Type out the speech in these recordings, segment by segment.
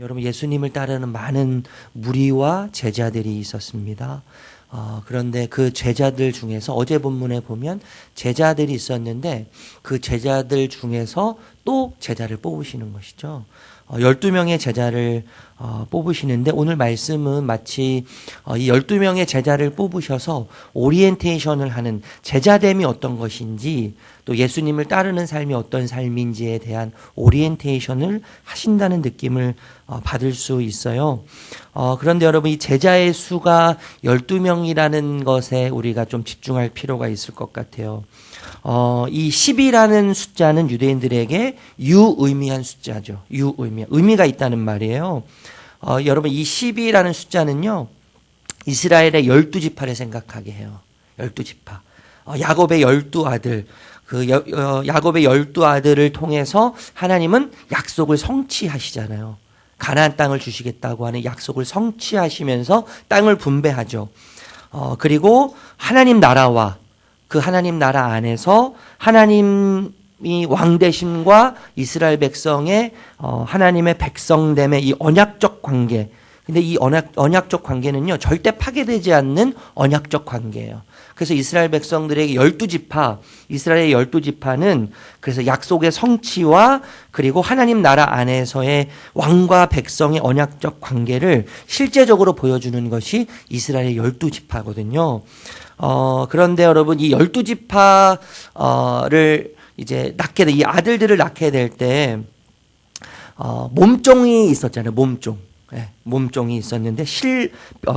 여러분 예수님을 따르는 많은 무리와 제자들이 있었습니다. 그런데 그 제자들 중에서 어제 본문에 보면 제자들이 있었는데 그 제자들 중에서 또 제자를 뽑으시는 것이죠. 12명의 제자를 뽑으시는데 오늘 말씀은 마치 이 12명의 제자를 뽑으셔서 오리엔테이션을 하는 제자됨이 어떤 것인지 또 예수님을 따르는 삶이 어떤 삶인지에 대한 오리엔테이션을 하신다는 느낌을 받을 수 있어요. 그런데 여러분 이 제자의 수가 12명이라는 것에 우리가 좀 집중할 필요가 있을 것 같아요. 이 10이라는 숫자는 유대인들에게 유의미한 숫자죠. 의미가 있다는 말이에요. 여러분 이 10이라는 숫자는요. 이스라엘의 12지파를 생각하게 해요. 12지파. 야곱의 12아들. 야곱의 12아들을 통해서 하나님은 약속을 성취하시잖아요. 가나안 땅을 주시겠다고 하는 약속을 성취하시면서 땅을 분배하죠. 그리고 하나님 나라와 그 하나님 나라 안에서 하나님이 왕되심과 이스라엘 백성의 하나님의 백성됨의 이 언약적 관계. 근데 이 언약적 관계는요, 절대 파괴되지 않는 언약적 관계예요. 그래서 이스라엘 백성들에게 12지파, 이스라엘의 12지파는 그래서 약속의 성취와 그리고 하나님 나라 안에서의 왕과 백성의 언약적 관계를 실제적으로 보여주는 것이 이스라엘의 12지파거든요. 그런데 여러분, 이 12지파를 이제 이 아들들을 낳게 될 때, 몸종이 있었잖아요, 몸종. 네, 몸종이 있었는데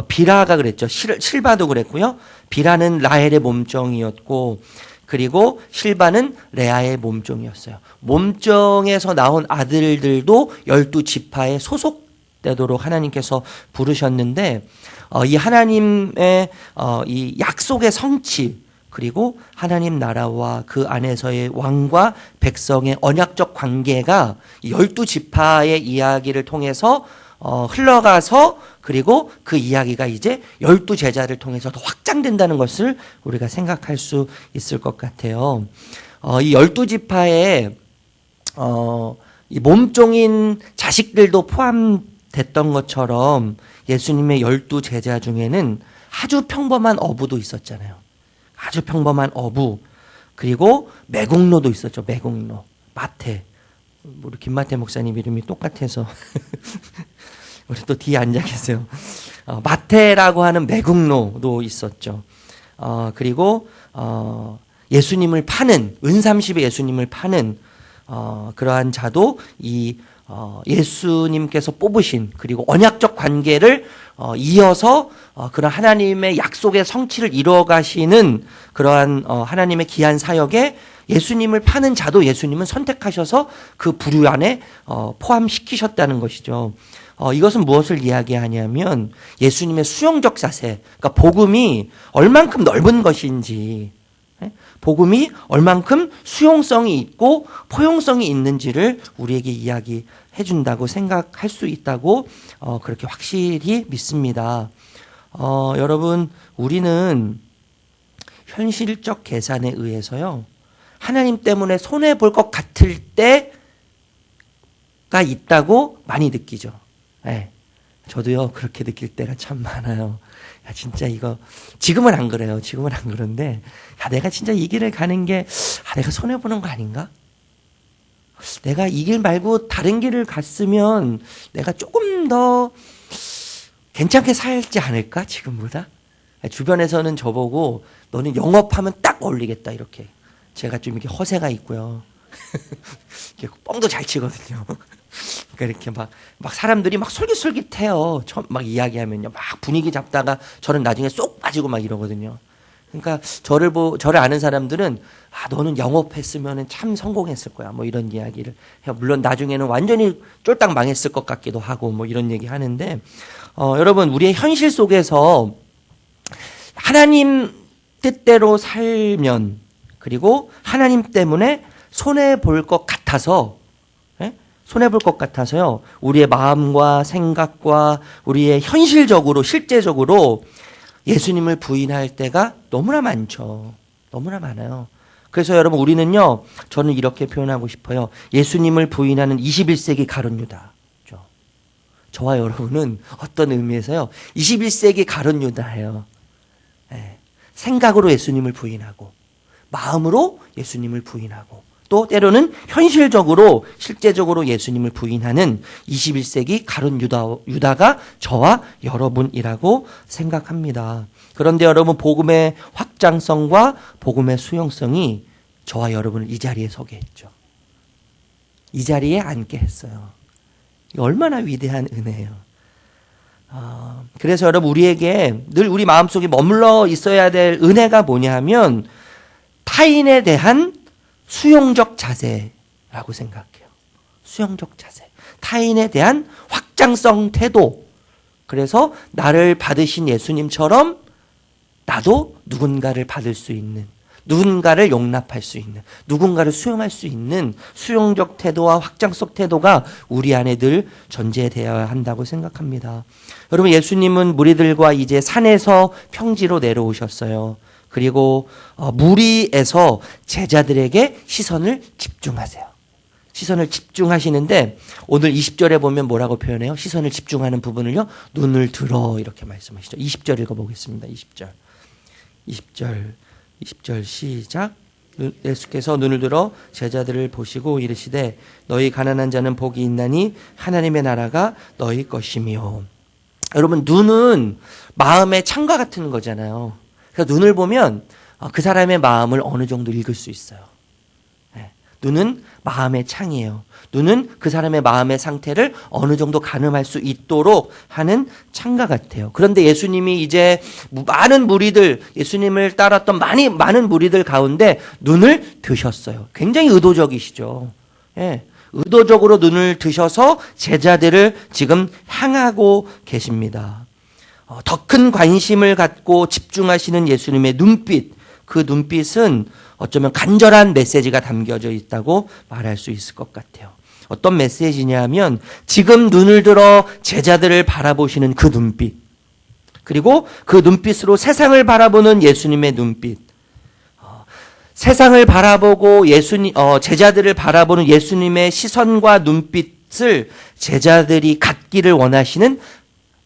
비라가 그랬죠. 실바도 그랬고요. 비라는 라헬의 몸종이었고 그리고 실바는 레아의 몸종이었어요. 몸종에서 나온 아들들도 12지파에 소속되도록 하나님께서 부르셨는데 이 하나님의 이 약속의 성취 그리고 하나님 나라와 그 안에서의 왕과 백성의 언약적 관계가 12지파의 이야기를 통해서 흘러가서 그리고 그 이야기가 이제 12제자를 통해서 더 확장된다는 것을 우리가 생각할 수 있을 것 같아요. 이 12지파에 이 몸종인 자식들도 포함됐던 것처럼 예수님의 12제자 중에는 아주 평범한 어부도 있었잖아요. 아주 평범한 어부 그리고 매국노도 있었죠. 매국노 마태. 우리 김마태 목사님 이름이 똑같아서 우리 또 뒤에 앉아 계세요. 마태라고 하는 매국노도 있었죠. 그리고 예수님을 파는 은삼십에 예수님을 파는 그러한 자도 이 예수님께서 뽑으신 그리고 언약적 관계를 이어서 그런 하나님의 약속의 성취를 이루어가시는 그러한 하나님의 귀한 사역에 예수님을 파는 자도 예수님은 선택하셔서 그 부류 안에 포함시키셨다는 것이죠. 이것은 무엇을 이야기하냐면 예수님의 수용적 자세, 그러니까 복음이 얼만큼 넓은 것인지, 복음이 얼만큼 수용성이 있고 포용성이 있는지를 우리에게 이야기해 준다고 생각할 수 있다고 그렇게 확실히 믿습니다. 여러분, 우리는 현실적 계산에 의해서요, 하나님 때문에 손해볼 것 같을 때가 있다고 많이 느끼죠. 네. 저도요, 그렇게 느낄 때가 참 많아요. 야, 진짜 이거, 지금은 안 그래요. 지금은 안 그런데, 야, 내가 진짜 이 길을 가는 게, 내가 손해보는 거 아닌가? 내가 이 길 말고 다른 길을 갔으면 내가 조금 더 괜찮게 살지 않을까? 지금보다? 주변에서는 저보고, 너는 영업하면 딱 어울리겠다, 이렇게. 제가 좀 이렇게 허세가 있고요. 이렇게 뻥도 잘 치거든요. 그러니까 이렇게 막 사람들이 막 솔깃솔깃해요. 처음 막 이야기하면요. 막 분위기 잡다가 저는 나중에 쏙 빠지고 막 이러거든요. 그러니까 저를 아는 사람들은 너는 영업했으면 참 성공했을 거야. 뭐 이런 이야기를 해요. 물론 나중에는 완전히 쫄딱 망했을 것 같기도 하고 뭐 이런 얘기 하는데, 여러분, 우리의 현실 속에서 하나님 뜻대로 살면 그리고 하나님 때문에 손해볼 것 같아서, 손해볼 것 같아서요, 우리의 마음과 생각과 우리의 현실적으로, 실제적으로 예수님을 부인할 때가 너무나 많죠. 너무나 많아요. 그래서 여러분, 우리는요, 저는 이렇게 표현하고 싶어요. 예수님을 부인하는 21세기 가룟유다죠. 저와 여러분은 어떤 의미에서요, 21세기 가룟 유다예요. 예, 생각으로 예수님을 부인하고 마음으로 예수님을 부인하고 또 때로는 현실적으로 실제적으로 예수님을 부인하는 21세기 가룟 유다가 저와 여러분이라고 생각합니다. 그런데 여러분, 복음의 확장성과 복음의 수용성이 저와 여러분을 이 자리에 서게 했죠. 이 자리에 앉게 했어요. 얼마나 위대한 은혜예요. 그래서 여러분, 우리에게 늘 우리 마음속에 머물러 있어야 될 은혜가 뭐냐 하면 타인에 대한 수용적 자세라고 생각해요. 수용적 자세. 타인에 대한 확장성 태도. 그래서 나를 받으신 예수님처럼 나도 누군가를 받을 수 있는, 누군가를 용납할 수 있는, 누군가를 수용할 수 있는 수용적 태도와 확장성 태도가 우리 안에 늘 전제되어야 한다고 생각합니다. 여러분, 예수님은 무리들과 이제 산에서 평지로 내려오셨어요. 그리고 무리에서 제자들에게 시선을 집중하세요. 시선을 집중하시는데 오늘 20절에 보면 뭐라고 표현해요? 시선을 집중하는 부분을요, 눈을 들어, 이렇게 말씀하시죠. 20절 읽어보겠습니다. 20절 시작. 예수께서 눈을 들어 제자들을 보시고 이르시되 너희 가난한 자는 복이 있나니 하나님의 나라가 너희 것이며. 여러분, 눈은 마음의 창과 같은 거잖아요. 그래서 눈을 보면 그 사람의 마음을 어느 정도 읽을 수 있어요. 눈은 마음의 창이에요. 눈은 그 사람의 마음의 상태를 어느 정도 가늠할 수 있도록 하는 창과 같아요. 그런데 예수님이 이제 많은 무리들, 예수님을 따랐던 많은 무리들 가운데 눈을 드셨어요. 굉장히 의도적이시죠. 의도적으로 눈을 드셔서 제자들을 지금 향하고 계십니다. 더 큰 관심을 갖고 집중하시는 예수님의 눈빛, 그 눈빛은 어쩌면 간절한 메시지가 담겨져 있다고 말할 수 있을 것 같아요. 어떤 메시지냐 하면 지금 눈을 들어 제자들을 바라보시는 그 눈빛, 그리고 그 눈빛으로 세상을 바라보는 예수님의 눈빛, 세상을 바라보고 제자들을 바라보는 예수님의 시선과 눈빛을 제자들이 갖기를 원하시는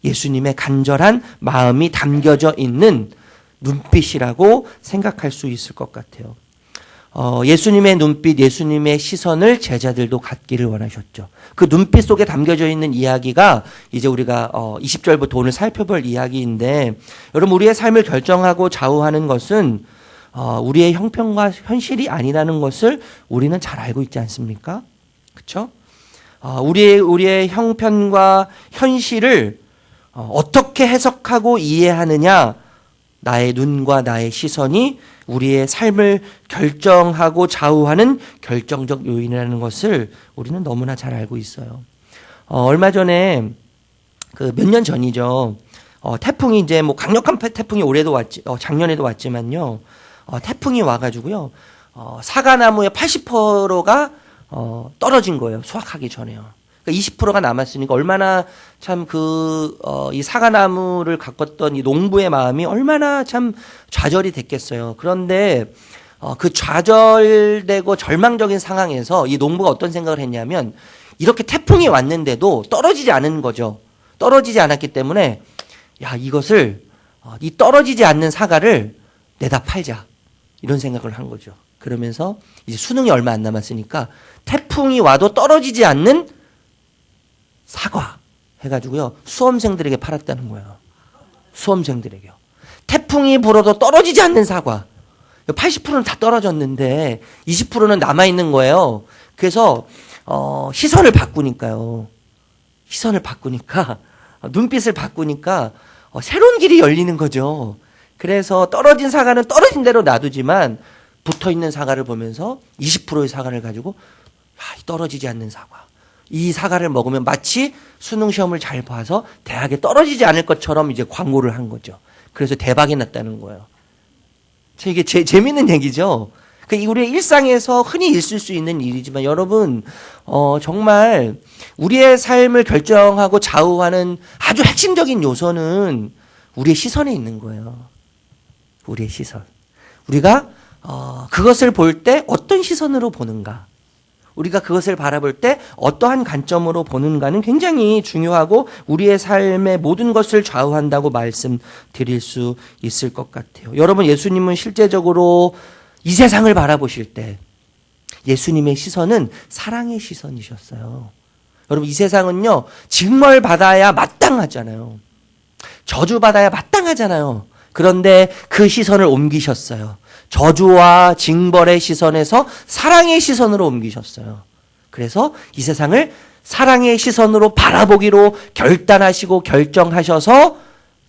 예수님의 간절한 마음이 담겨져 있는 눈빛이라고 생각할 수 있을 것 같아요. 예수님의 눈빛, 예수님의 시선을 제자들도 갖기를 원하셨죠. 그 눈빛 속에 담겨져 있는 이야기가 이제 우리가 20절부터 오늘 살펴볼 이야기인데, 여러분, 우리의 삶을 결정하고 좌우하는 것은 우리의 형편과 현실이 아니라는 것을 우리는 잘 알고 있지 않습니까? 그렇죠? 우리의 형편과 현실을 어떻게 해석하고 이해하느냐, 나의 눈과 나의 시선이 우리의 삶을 결정하고 좌우하는 결정적 요인이라는 것을 우리는 너무나 잘 알고 있어요. 얼마 전에 몇 년 전이죠. 태풍이 이제 강력한 태풍이 올해도 작년에도 왔지만요. 태풍이 와가지고요. 사과나무의 80%가 떨어진 거예요. 수확하기 전에요. 20%가 남았으니까 얼마나 참 이 사과나무를 가꿨던 이 농부의 마음이 얼마나 참 좌절이 됐겠어요. 그런데 그 좌절되고 절망적인 상황에서 이 농부가 어떤 생각을 했냐면, 이렇게 태풍이 왔는데도 떨어지지 않은 거죠. 떨어지지 않았기 때문에 이것을 이 떨어지지 않는 사과를 내다 팔자, 이런 생각을 한 거죠. 그러면서 이제 수능이 얼마 안 남았으니까 태풍이 와도 떨어지지 않는 사과 해가지고요, 수험생들에게 팔았다는 거예요. 수험생들에게요. 태풍이 불어도 떨어지지 않는 사과. 80%는 다 떨어졌는데 20%는 남아있는 거예요. 그래서 시선을 바꾸니까요. 시선을 바꾸니까, 눈빛을 바꾸니까 새로운 길이 열리는 거죠. 그래서 떨어진 사과는 떨어진 대로 놔두지만 붙어있는 사과를 보면서 20%의 사과를 가지고 떨어지지 않는 사과, 이 사과를 먹으면 마치 수능 시험을 잘 봐서 대학에 떨어지지 않을 것처럼 이제 광고를 한 거죠. 그래서 대박이 났다는 거예요. 이게 재밌는 얘기죠. 우리의 일상에서 흔히 있을 수 있는 일이지만, 여러분, 정말 우리의 삶을 결정하고 좌우하는 아주 핵심적인 요소는 우리의 시선에 있는 거예요. 우리의 시선. 우리가 그것을 볼 때 어떤 시선으로 보는가. 우리가 그것을 바라볼 때 어떠한 관점으로 보는가는 굉장히 중요하고 우리의 삶의 모든 것을 좌우한다고 말씀드릴 수 있을 것 같아요. 여러분, 예수님은 실제적으로 이 세상을 바라보실 때 예수님의 시선은 사랑의 시선이셨어요. 여러분, 이 세상은요, 징벌받아야 마땅하잖아요. 저주받아야 마땅하잖아요. 그런데 그 시선을 옮기셨어요. 저주와 징벌의 시선에서 사랑의 시선으로 옮기셨어요. 그래서 이 세상을 사랑의 시선으로 바라보기로 결단하시고 결정하셔서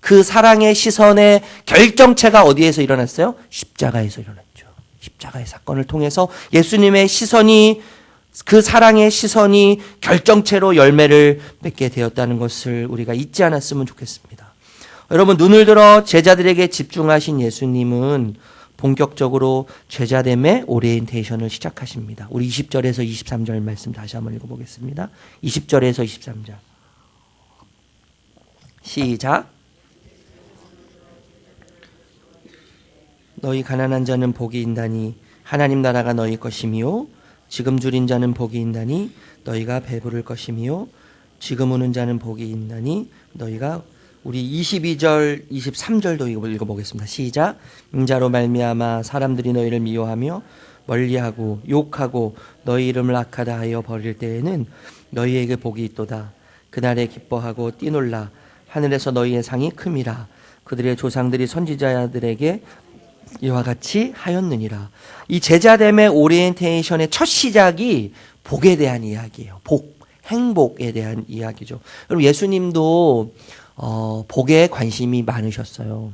그 사랑의 시선의 결정체가 어디에서 일어났어요? 십자가에서 일어났죠. 십자가의 사건을 통해서 예수님의 시선이, 그 사랑의 시선이 결정체로 열매를 맺게 되었다는 것을 우리가 잊지 않았으면 좋겠습니다. 여러분, 눈을 들어 제자들에게 집중하신 예수님은 본격적으로 제자됨의 오리엔테이션을 시작하십니다. 우리 20절에서 23절 말씀 다시 한번 읽어보겠습니다. 20절에서 23절. 시작. 너희 가난한 자는 복이 있나니 하나님 나라가 너희 것이미요. 지금 줄인 자는 복이 있나니 너희가 배부를 것이미요. 지금 우는 자는 복이 있나니 너희가, 우리 22절, 23절도 읽어보겠습니다. 시작. 인자로 말미암아 사람들이 너희를 미워하며 멀리하고 욕하고 너희 이름을 악하다 하여 버릴 때에는 너희에게 복이 있도다. 그날에 기뻐하고 뛰놀라. 하늘에서 너희의 상이 큼이라. 그들의 조상들이 선지자들에게 이와 같이 하였느니라. 이 제자됨의 오리엔테이션의 첫 시작이 복에 대한 이야기예요. 복, 행복에 대한 이야기죠. 여러분, 예수님도 복에 관심이 많으셨어요.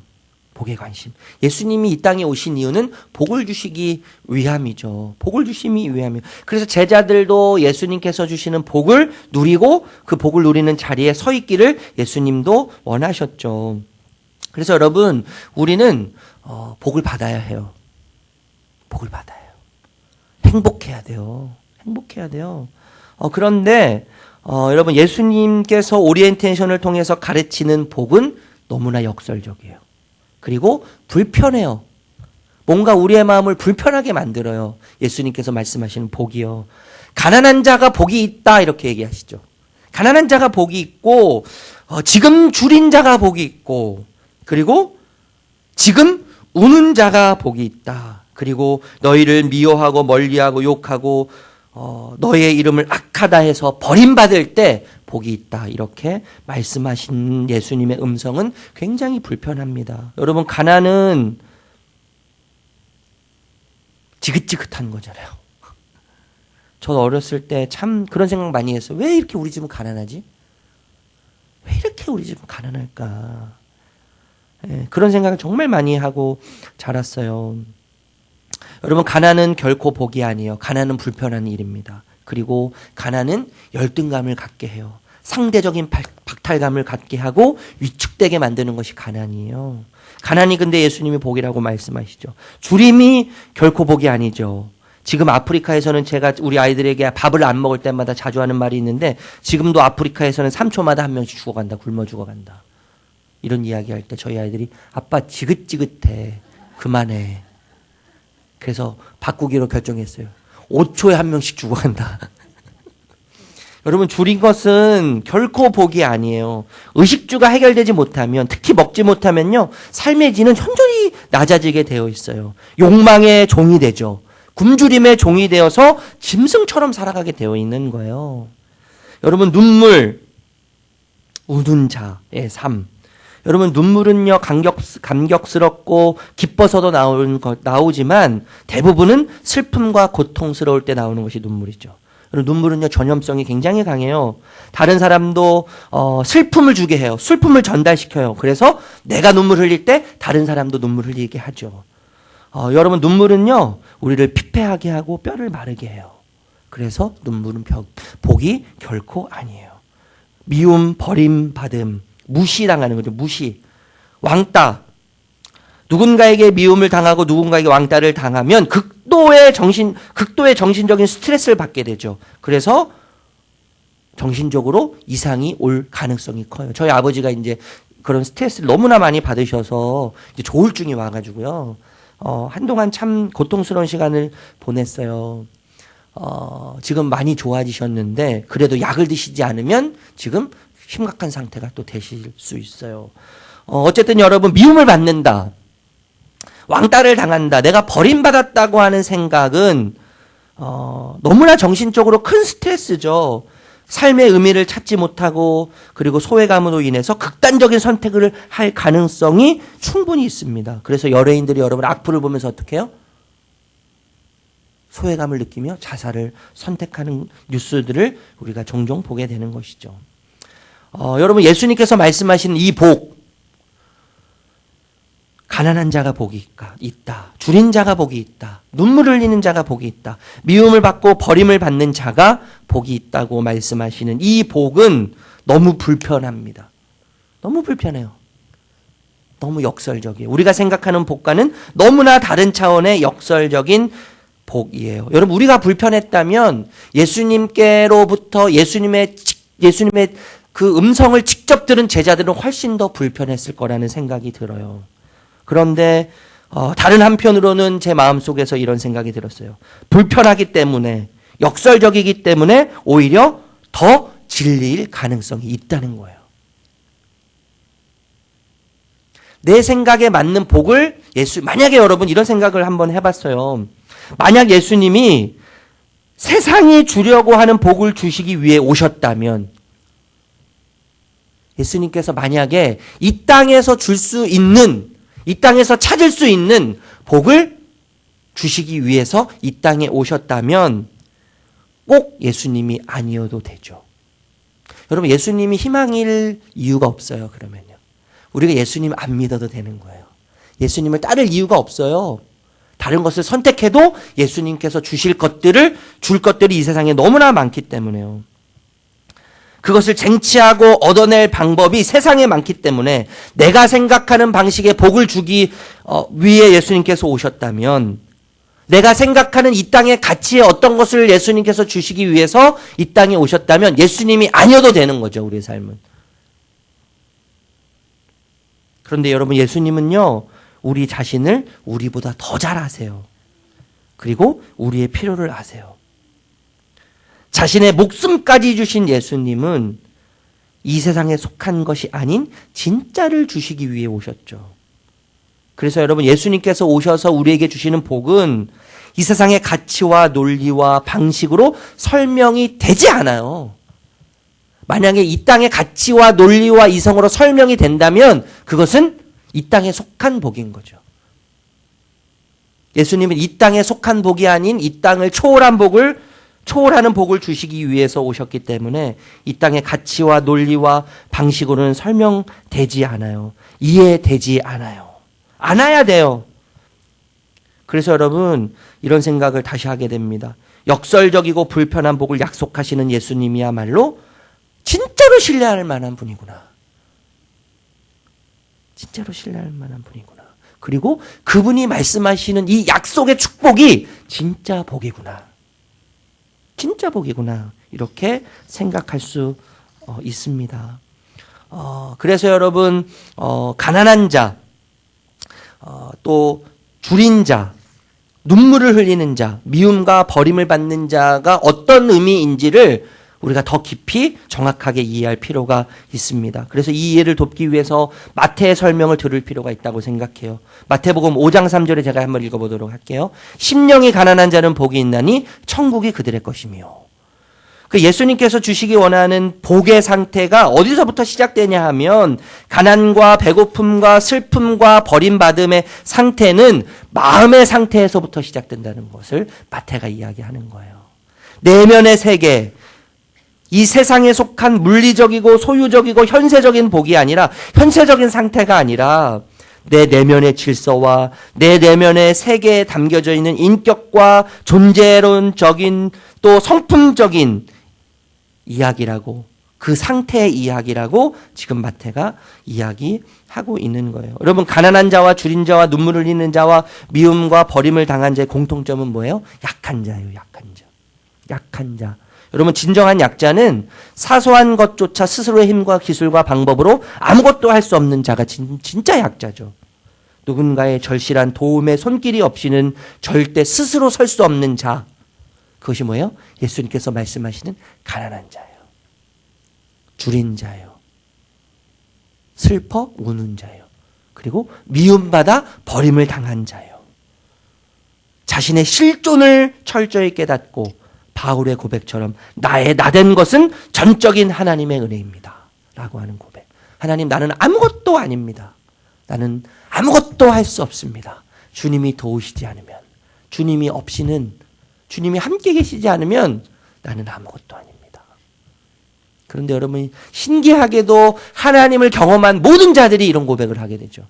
복에 관심. 예수님이 이 땅에 오신 이유는 복을 주시기 위함이죠. 복을 주시기 위함이에요. 그래서 제자들도 예수님께서 주시는 복을 누리고 그 복을 누리는 자리에 서 있기를 예수님도 원하셨죠. 그래서 여러분, 우리는 복을 받아야 해요. 복을 받아요. 행복해야 돼요. 행복해야 돼요. 그런데 여러분, 예수님께서 오리엔테이션을 통해서 가르치는 복은 너무나 역설적이에요. 그리고 불편해요. 뭔가 우리의 마음을 불편하게 만들어요. 예수님께서 말씀하시는 복이요. 가난한 자가 복이 있다, 이렇게 얘기하시죠. 가난한 자가 복이 있고, 지금 줄인 자가 복이 있고, 그리고 지금 우는 자가 복이 있다. 그리고 너희를 미워하고 멀리하고 욕하고 너희의 이름을 악하다 해서 버림받을 때 복이 있다. 이렇게 말씀하신 예수님의 음성은 굉장히 불편합니다. 여러분, 가난은 지긋지긋한 거잖아요. 저 어렸을 때 참 그런 생각 많이 했어요. 왜 이렇게 우리 집은 가난하지? 왜 이렇게 우리 집은 가난할까? 그런 생각을 정말 많이 하고 자랐어요. 여러분, 가난은 결코 복이 아니에요. 가난은 불편한 일입니다. 그리고 가난은 열등감을 갖게 해요. 상대적인 박탈감을 갖게 하고 위축되게 만드는 것이 가난이에요. 가난이 근데 예수님이 복이라고 말씀하시죠. 줄임이 결코 복이 아니죠. 지금 아프리카에서는 제가 우리 아이들에게 밥을 안 먹을 때마다 자주 하는 말이 있는데, 지금도 아프리카에서는 3초마다 한 명씩 죽어간다. 굶어 죽어간다. 이런 이야기 할 때 저희 아이들이 아빠 지긋지긋해. 그만해. 그래서 바꾸기로 결정했어요. 5초에 한 명씩 죽어간다. 여러분, 줄인 것은 결코 복이 아니에요. 의식주가 해결되지 못하면, 특히 먹지 못하면요, 삶의 질은 현저히 낮아지게 되어 있어요. 욕망의 종이 되죠. 굶주림의 종이 되어서 짐승처럼 살아가게 되어 있는 거예요. 여러분, 눈물, 우는 자의 삶. 여러분, 눈물은요, 감격스럽고 기뻐서도 나오지만 대부분은 슬픔과 고통스러울 때 나오는 것이 눈물이죠. 여러분, 눈물은요, 전염성이 굉장히 강해요. 다른 사람도 슬픔을 주게 해요. 슬픔을 전달시켜요. 그래서 내가 눈물 흘릴 때 다른 사람도 눈물 흘리게 하죠. 여러분, 눈물은요, 우리를 피폐하게 하고 뼈를 마르게 해요. 그래서 눈물은 복이 결코 아니에요. 미움, 버림받음, 무시당하는 거죠. 무시. 왕따. 누군가에게 미움을 당하고 누군가에게 왕따를 당하면 극도의 정신적인 스트레스를 받게 되죠. 그래서 정신적으로 이상이 올 가능성이 커요. 저희 아버지가 이제 그런 스트레스를 너무나 많이 받으셔서 이제 조울증이 와가지고요. 한동안 참 고통스러운 시간을 보냈어요. 지금 많이 좋아지셨는데 그래도 약을 드시지 않으면 지금 심각한 상태가 또 되실 수 있어요. 어쨌든 여러분, 미움을 받는다, 왕따를 당한다, 내가 버림받았다고 하는 생각은 너무나 정신적으로 큰 스트레스죠. 삶의 의미를 찾지 못하고 그리고 소외감으로 인해서 극단적인 선택을 할 가능성이 충분히 있습니다. 그래서 연예인들이 여러분 악플을 보면서 어떻게 해요? 소외감을 느끼며 자살을 선택하는 뉴스들을 우리가 종종 보게 되는 것이죠. 여러분, 예수님께서 말씀하신 이 복, 가난한 자가 복이 있다, 줄인 자가 복이 있다, 눈물을 흘리는 자가 복이 있다, 미움을 받고 버림을 받는 자가 복이 있다고 말씀하시는 이 복은 너무 불편합니다. 너무 불편해요. 너무 역설적이에요. 우리가 생각하는 복과는 너무나 다른 차원의 역설적인 복이에요. 여러분, 우리가 불편했다면 예수님께로부터 예수님의 그 음성을 직접 들은 제자들은 훨씬 더 불편했을 거라는 생각이 들어요. 그런데 다른 한편으로는 제 마음속에서 이런 생각이 들었어요. 불편하기 때문에, 역설적이기 때문에 오히려 더 진리일 가능성이 있다는 거예요. 내 생각에 맞는 복을 만약에 여러분 이런 생각을 한번 해봤어요. 만약 예수님이 세상이 주려고 하는 복을 주시기 위해 오셨다면, 예수님께서 만약에 이 땅에서 줄 수 있는, 이 땅에서 찾을 수 있는 복을 주시기 위해서 이 땅에 오셨다면 꼭 예수님이 아니어도 되죠. 여러분, 예수님이 희망일 이유가 없어요. 그러면요, 우리가 예수님 안 믿어도 되는 거예요. 예수님을 따를 이유가 없어요. 다른 것을 선택해도 예수님께서 줄 것들이 이 세상에 너무나 많기 때문에요. 그것을 쟁취하고 얻어낼 방법이 세상에 많기 때문에 내가 생각하는 방식의 복을 주기 위해 예수님께서 오셨다면, 내가 생각하는 이 땅의 가치의 어떤 것을 예수님께서 주시기 위해서 이 땅에 오셨다면 예수님이 아니어도 되는 거죠, 우리의 삶은. 그런데 여러분, 예수님은요, 우리 자신을 우리보다 더 잘 아세요. 그리고 우리의 필요를 아세요. 자신의 목숨까지 주신 예수님은 이 세상에 속한 것이 아닌 진짜를 주시기 위해 오셨죠. 그래서 여러분, 예수님께서 오셔서 우리에게 주시는 복은 이 세상의 가치와 논리와 방식으로 설명이 되지 않아요. 만약에 이 땅의 가치와 논리와 이성으로 설명이 된다면 그것은 이 땅에 속한 복인 거죠. 예수님은 이 땅에 속한 복이 아닌 이 땅을 초월하는 복을 주시기 위해서 오셨기 때문에 이 땅의 가치와 논리와 방식으로는 설명되지 않아요. 이해되지 않아요. 안아야 돼요. 그래서 여러분, 이런 생각을 다시 하게 됩니다. 역설적이고 불편한 복을 약속하시는 예수님이야말로 진짜로 신뢰할 만한 분이구나. 진짜로 신뢰할 만한 분이구나. 그리고 그분이 말씀하시는 이 약속의 축복이 진짜 복이구나. 진짜 복이구나. 이렇게 생각할 수 있습니다. 그래서 여러분, 가난한 자, 또 줄인 자, 눈물을 흘리는 자, 미움과 버림을 받는 자가 어떤 의미인지를 우리가 더 깊이 정확하게 이해할 필요가 있습니다. 그래서 이 이해를 돕기 위해서 마태의 설명을 들을 필요가 있다고 생각해요. 마태복음 5장 3절에 제가 한번 읽어보도록 할게요. 심령이 가난한 자는 복이 있나니 천국이 그들의 것이며. 그 예수님께서 주시기 원하는 복의 상태가 어디서부터 시작되냐 하면, 가난과 배고픔과 슬픔과 버림받음의 상태는 마음의 상태에서부터 시작된다는 것을 마태가 이야기하는 거예요. 내면의 세계, 이 세상에 속한 물리적이고 소유적이고 현세적인 복이 아니라, 현세적인 상태가 아니라 내 내면의 질서와 내 내면의 세계에 담겨져 있는 인격과 존재론적인 또 성품적인 이야기라고, 그 상태의 이야기라고 지금 마태가 이야기하고 있는 거예요. 여러분, 가난한 자와 줄인 자와 눈물을 흘리는 자와 미움과 버림을 당한 자의 공통점은 뭐예요? 약한 자예요. 약한 자. 여러분, 진정한 약자는 사소한 것조차 스스로의 힘과 기술과 방법으로 아무것도 할 수 없는 자가 진짜 약자죠. 누군가의 절실한 도움의 손길이 없이는 절대 스스로 설 수 없는 자. 그것이 뭐예요? 예수님께서 말씀하시는 가난한 자예요. 줄인 자예요. 슬퍼 우는 자예요. 그리고 미움받아 버림을 당한 자예요. 자신의 실존을 철저히 깨닫고 바울의 고백처럼 나의 나된 것은 전적인 하나님의 은혜입니다. 라고 하는 고백. 하나님, 나는 아무것도 아닙니다. 나는 아무것도 할 수 없습니다. 주님이 도우시지 않으면, 주님이 없이는, 주님이 함께 계시지 않으면 나는 아무것도 아닙니다. 그런데 여러분, 신기하게도 하나님을 경험한 모든 자들이 이런 고백을 하게 되죠.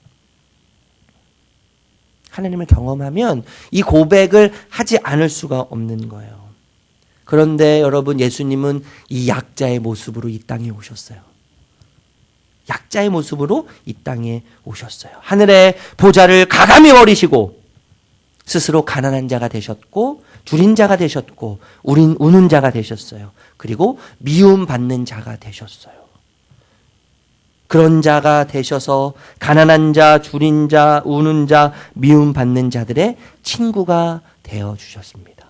하나님을 경험하면 이 고백을 하지 않을 수가 없는 거예요. 그런데 여러분, 예수님은 이 약자의 모습으로 이 땅에 오셨어요. 약자의 모습으로 이 땅에 오셨어요. 하늘의 보좌를 가감히 버리시고 스스로 가난한 자가 되셨고 줄인 자가 되셨고 우는 자가 되셨어요. 그리고 미움받는 자가 되셨어요. 그런 자가 되셔서 가난한 자, 줄인 자, 우는 자, 미움받는 자들의 친구가 되어주셨습니다.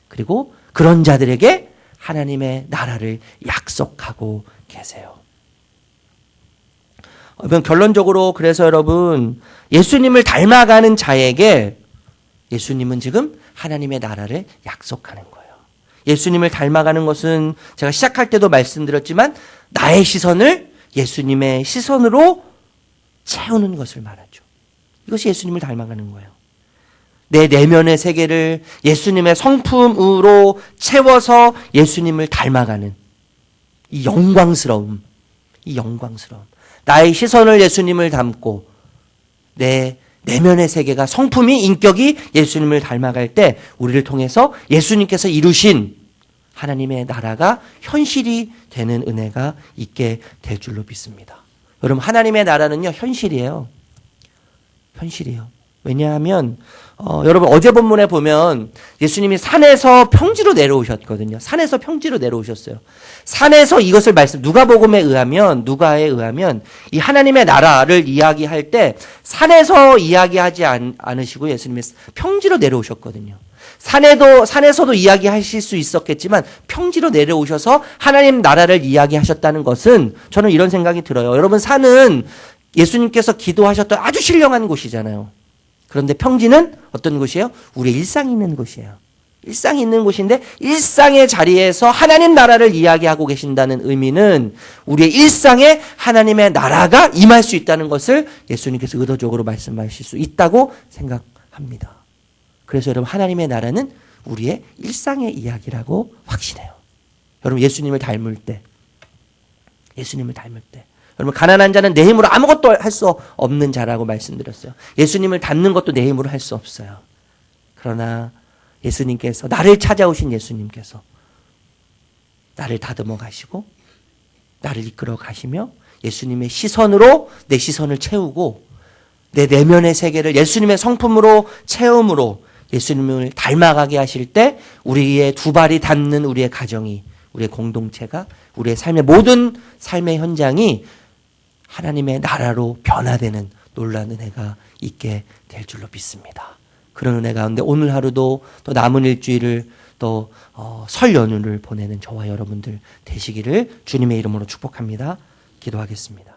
그리고 그런 자들에게 하나님의 나라를 약속하고 계세요. 결론적으로 그래서 여러분, 예수님을 닮아가는 자에게 예수님은 지금 하나님의 나라를 약속하는 거예요. 예수님을 닮아가는 것은 제가 시작할 때도 말씀드렸지만 나의 시선을 예수님의 시선으로 채우는 것을 말하죠. 이것이 예수님을 닮아가는 거예요. 내 내면의 세계를 예수님의 성품으로 채워서 예수님을 닮아가는 이 영광스러움. 나의 시선을 예수님을 닮고 내 내면의 세계가 성품이 인격이 예수님을 닮아갈 때 우리를 통해서 예수님께서 이루신 하나님의 나라가 현실이 되는 은혜가 있게 될 줄로 믿습니다. 여러분, 하나님의 나라는요, 현실이에요. 왜냐하면 여러분, 어제 본문에 보면 예수님이 산에서 평지로 내려오셨거든요. 산에서 평지로 내려오셨어요. 산에서 이것을 누가복음에 의하면 이 하나님의 나라를 이야기할 때 산에서 이야기하지 않으시고 예수님이 평지로 내려오셨거든요. 산에서도 이야기하실 수 있었겠지만 평지로 내려오셔서 하나님 나라를 이야기하셨다는 것은 저는 이런 생각이 들어요. 여러분, 산은 예수님께서 기도하셨던 아주 신령한 곳이잖아요. 그런데 평지는 어떤 곳이에요? 우리의 일상이 있는 곳이에요. 일상이 있는 곳인데 일상의 자리에서 하나님 나라를 이야기하고 계신다는 의미는 우리의 일상에 하나님의 나라가 임할 수 있다는 것을 예수님께서 의도적으로 말씀하실 수 있다고 생각합니다. 그래서 여러분, 하나님의 나라는 우리의 일상의 이야기라고 확신해요. 여러분, 예수님을 닮을 때 여러분, 가난한 자는 내 힘으로 아무것도 할 수 없는 자라고 말씀드렸어요. 예수님을 닮는 것도 내 힘으로 할 수 없어요. 그러나 예수님께서, 나를 찾아오신 예수님께서 나를 다듬어 가시고 나를 이끌어 가시며 예수님의 시선으로 내 시선을 채우고 내 내면의 세계를 예수님의 성품으로 채움으로 예수님을 닮아가게 하실 때 우리의 두 발이 닿는 우리의 가정이, 우리의 공동체가, 우리의 삶의 모든 삶의 현장이 하나님의 나라로 변화되는 놀라운 은혜가 있게 될 줄로 믿습니다. 그런 은혜 가운데 오늘 하루도 또 남은 일주일을 또 설 연휴를 보내는 저와 여러분들 되시기를 주님의 이름으로 축복합니다. 기도하겠습니다.